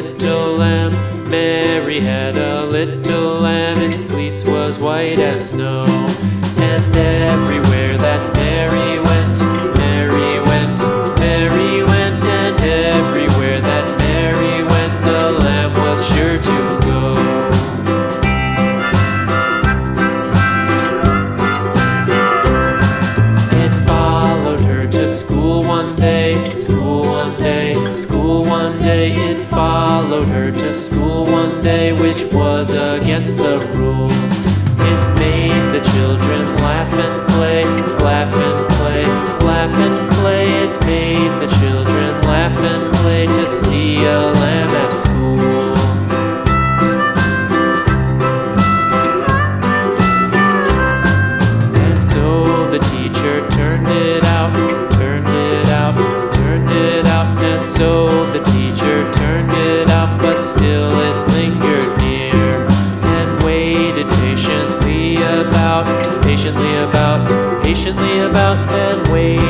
little lamb. Mary had a little lamb, its fleece was white as snow. And everywhere that Mary went, Mary went, Mary went. And everywhere that Mary went, the lamb was sure to go. It followed her to school one day, school one day, school one day. It followed her to school one day, which was against the rules. It made the children laugh and play, laugh and play, laugh and play. It made the children laugh and play to see a lamb at school. And so the teacher turned it out, turned it out, turned it out. And so the teacher turned it out, but still it lingered near and waited patiently about, patiently about, patiently about, and waited